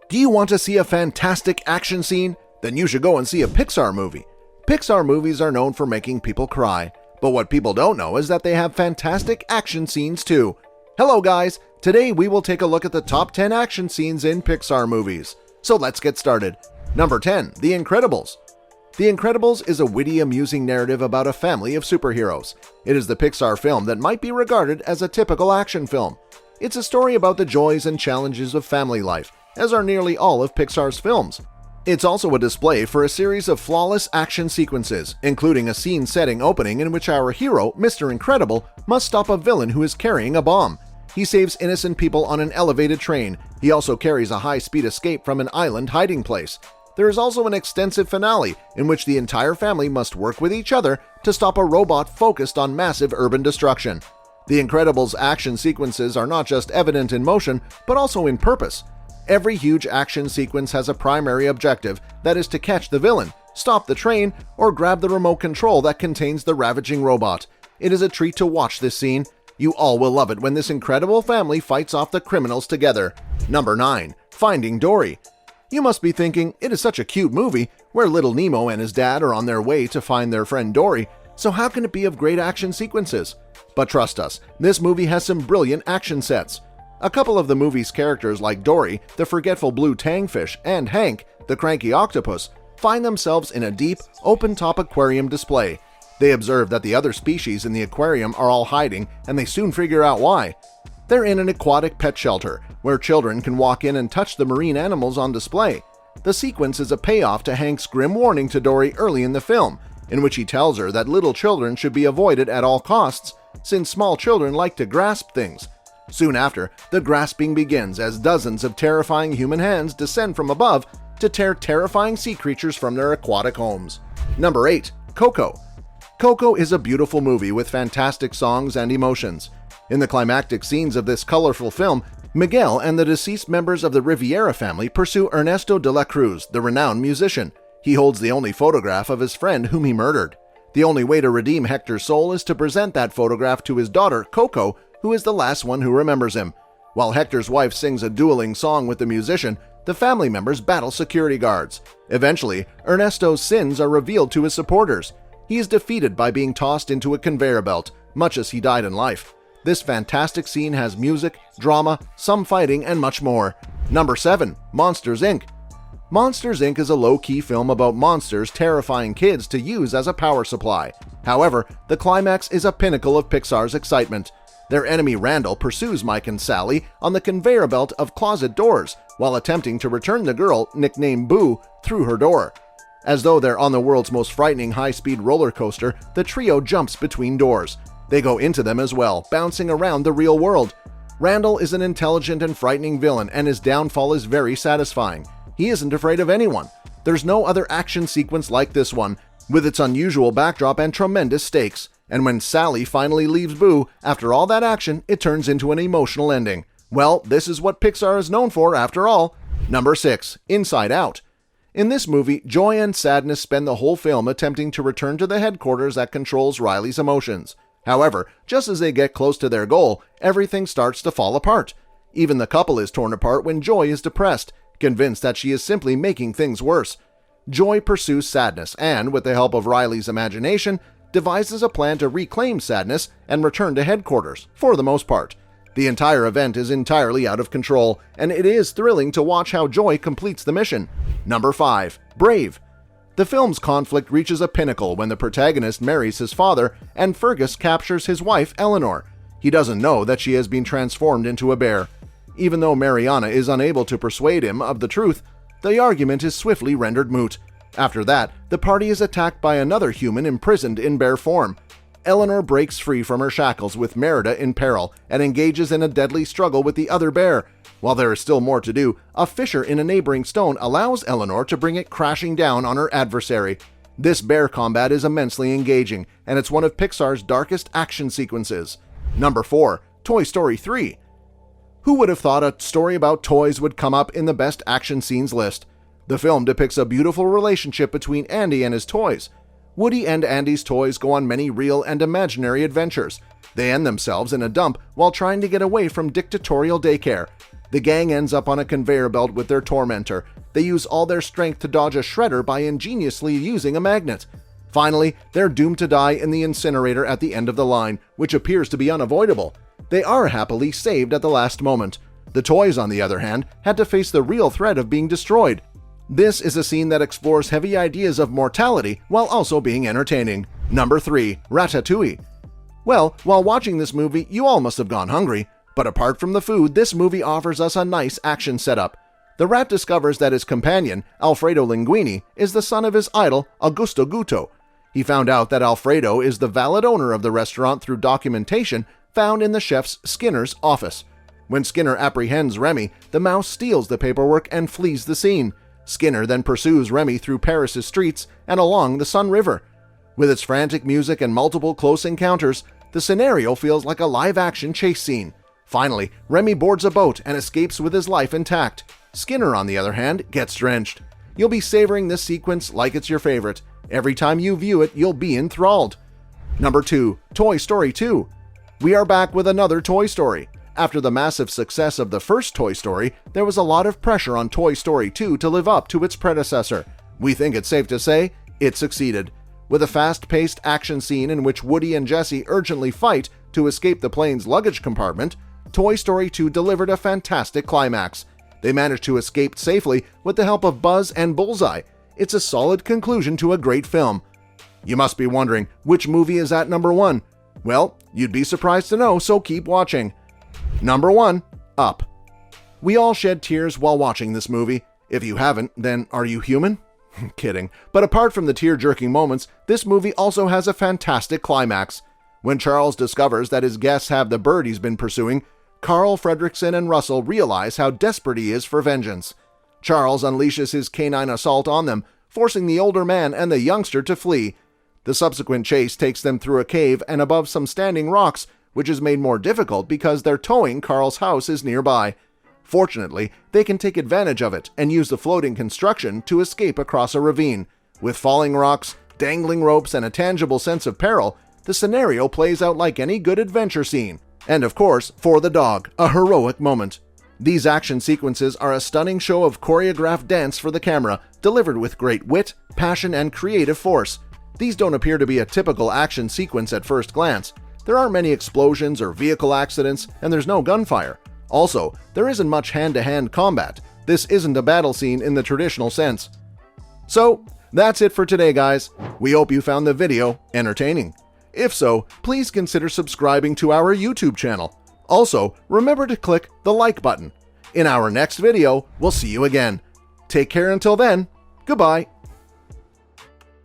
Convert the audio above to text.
Do you want to see a fantastic action scene? Then you should go and see a Pixar movie. Pixar movies are known for making people cry, but what people don't know is that they have fantastic action scenes too. Hello guys, today we will take a look at the top 10 action scenes in Pixar movies. So let's get started. Number 10, The Incredibles. The Incredibles is a witty, amusing narrative about a family of superheroes. It is the Pixar film that might be regarded as a typical action film. It's a story about the joys and challenges of family life, as are nearly all of Pixar's films. It's also a display for a series of flawless action sequences, including a scene-setting opening in which our hero, Mr. Incredible, must stop a villain who is carrying a bomb. He saves innocent people on an elevated train. He also carries a high-speed escape from an island hiding place. There is also an extensive finale in which the entire family must work with each other to stop a robot focused on massive urban destruction. The Incredibles' action sequences are not just evident in motion, but also in purpose. Every huge action sequence has a primary objective, that is to catch the villain, stop the train, or grab the remote control that contains the ravaging robot. It is a treat to watch this scene. You all will love it when this incredible family fights off the criminals together. Number 9. Finding Dory. You must be thinking, it is such a cute movie, where little Nemo and his dad are on their way to find their friend Dory, so how can it be of great action sequences? But trust us, this movie has some brilliant action sets. A couple of the movie's characters like Dory, the forgetful blue tangfish, and Hank, the cranky octopus, find themselves in a deep, open-top aquarium display. They observe that the other species in the aquarium are all hiding, and they soon figure out why. They're in an aquatic pet shelter, where children can walk in and touch the marine animals on display. The sequence is a payoff to Hank's grim warning to Dory early in the film, in which he tells her that little children should be avoided at all costs, since small children like to grasp things. Soon after, the grasping begins as dozens of terrifying human hands descend from above to tear terrifying sea creatures from their aquatic homes. Number 8. Coco. Coco is a beautiful movie with fantastic songs and emotions. In the climactic scenes of this colorful film, Miguel and the deceased members of the Riviera family pursue Ernesto de la Cruz, the renowned musician. He holds the only photograph of his friend whom he murdered. The only way to redeem Hector's soul is to present that photograph to his daughter, Coco, who is the last one who remembers him. While Hector's wife sings a dueling song with the musician, the family members battle security guards. Eventually, Ernesto's sins are revealed to his supporters. He is defeated by being tossed into a conveyor belt, much as he died in life. This fantastic scene has music, drama, some fighting, and much more. Number 7. Monsters, Inc. Monsters, Inc. is a low-key film about monsters terrifying kids to use as a power supply. However, the climax is a pinnacle of Pixar's excitement. Their enemy Randall pursues Mike and Sally on the conveyor belt of closet doors while attempting to return the girl, nicknamed Boo, through her door. As though they're on the world's most frightening high-speed roller coaster, the trio jumps between doors. They go into them as well, bouncing around the real world. Randall is an intelligent and frightening villain, and his downfall is very satisfying. He isn't afraid of anyone. There's no other action sequence like this one, with its unusual backdrop and tremendous stakes. And when Sally finally leaves Boo, after all that action, it turns into an emotional ending. Well, this is what Pixar is known for after all. Number 6. Inside Out. In this movie, joy and sadness spend the whole film attempting to return to the headquarters that controls Riley's emotions. However, just as they get close to their goal, everything starts to fall apart. Even the couple is torn apart when Joy is depressed, convinced that she is simply making things worse. Joy pursues sadness and, with the help of Riley's imagination, devises a plan to reclaim sadness and return to headquarters, for the most part. The entire event is entirely out of control, and it is thrilling to watch how Joy completes the mission. Number 5. Brave. The film's conflict reaches a pinnacle when the protagonist marries his father and Fergus captures his wife, Eleanor. He doesn't know that she has been transformed into a bear. Even though Mariana is unable to persuade him of the truth, the argument is swiftly rendered moot. After that, the party is attacked by another human imprisoned in bear form. Eleanor breaks free from her shackles with Merida in peril and engages in a deadly struggle with the other bear. While there is still more to do, a fissure in a neighboring stone allows Eleanor to bring it crashing down on her adversary. This bear combat is immensely engaging, and it's one of Pixar's darkest action sequences. Number 4. Toy Story 3. Who would have thought a story about toys would come up in the best action scenes list? The film depicts a beautiful relationship between Andy and his toys. Woody and Andy's toys go on many real and imaginary adventures. They end themselves in a dump while trying to get away from dictatorial daycare. The gang ends up on a conveyor belt with their tormentor. They use all their strength to dodge a shredder by ingeniously using a magnet. Finally, they're doomed to die in the incinerator at the end of the line, which appears to be unavoidable. They are happily saved at the last moment. The toys, on the other hand, had to face the real threat of being destroyed. This is a scene that explores heavy ideas of mortality while also being entertaining. Number 3. Ratatouille. Well, while watching this movie, you all must have gone hungry. But apart from the food, this movie offers us a nice action setup. The rat discovers that his companion, Alfredo Linguini, is the son of his idol, Augusto Guto. He found out that Alfredo is the valid owner of the restaurant through documentation found in the chef's Skinner's office. When Skinner apprehends Remy, the mouse steals the paperwork and flees the scene. Skinner then pursues Remy through Paris's streets and along the Sun River. With its frantic music and multiple close encounters, the scenario feels like a live-action chase scene. Finally, Remy boards a boat and escapes with his life intact. Skinner, on the other hand, gets drenched. You'll be savoring this sequence like it's your favorite. Every time you view it, you'll be enthralled. Number 2. Toy Story 2. We are back with another Toy Story. After the massive success of the first Toy Story, there was a lot of pressure on Toy Story 2 to live up to its predecessor. We think it's safe to say it succeeded. With a fast-paced action scene in which Woody and Jessie urgently fight to escape the plane's luggage compartment, Toy Story 2 delivered a fantastic climax. They managed to escape safely with the help of Buzz and Bullseye. It's a solid conclusion to a great film. You must be wondering, which movie is at number 1? Well, you'd be surprised to know, so keep watching. Number 1. Up. We all shed tears while watching this movie. If you haven't, then are you human? Kidding. But apart from the tear-jerking moments, this movie also has a fantastic climax. When Charles discovers that his guests have the bird he's been pursuing, Carl, Fredricksen, and Russell realize how desperate he is for vengeance. Charles unleashes his canine assault on them, forcing the older man and the youngster to flee. The subsequent chase takes them through a cave and above some standing rocks, which is made more difficult because they're towing Carl's house is nearby. Fortunately, they can take advantage of it and use the floating construction to escape across a ravine. With falling rocks, dangling ropes, and a tangible sense of peril, the scenario plays out like any good adventure scene. And of course, for the dog, a heroic moment. These action sequences are a stunning show of choreographed dance for the camera, delivered with great wit, passion, and creative force. These don't appear to be a typical action sequence at first glance. There aren't many explosions or vehicle accidents, and there's no gunfire. Also, there isn't much hand-to-hand combat. This isn't a battle scene in the traditional sense. So, that's it for today, guys. We hope you found the video entertaining. If so, please consider subscribing to our YouTube channel. Also, remember to click the like button. In our next video, we'll see you again. Take care until then. Goodbye.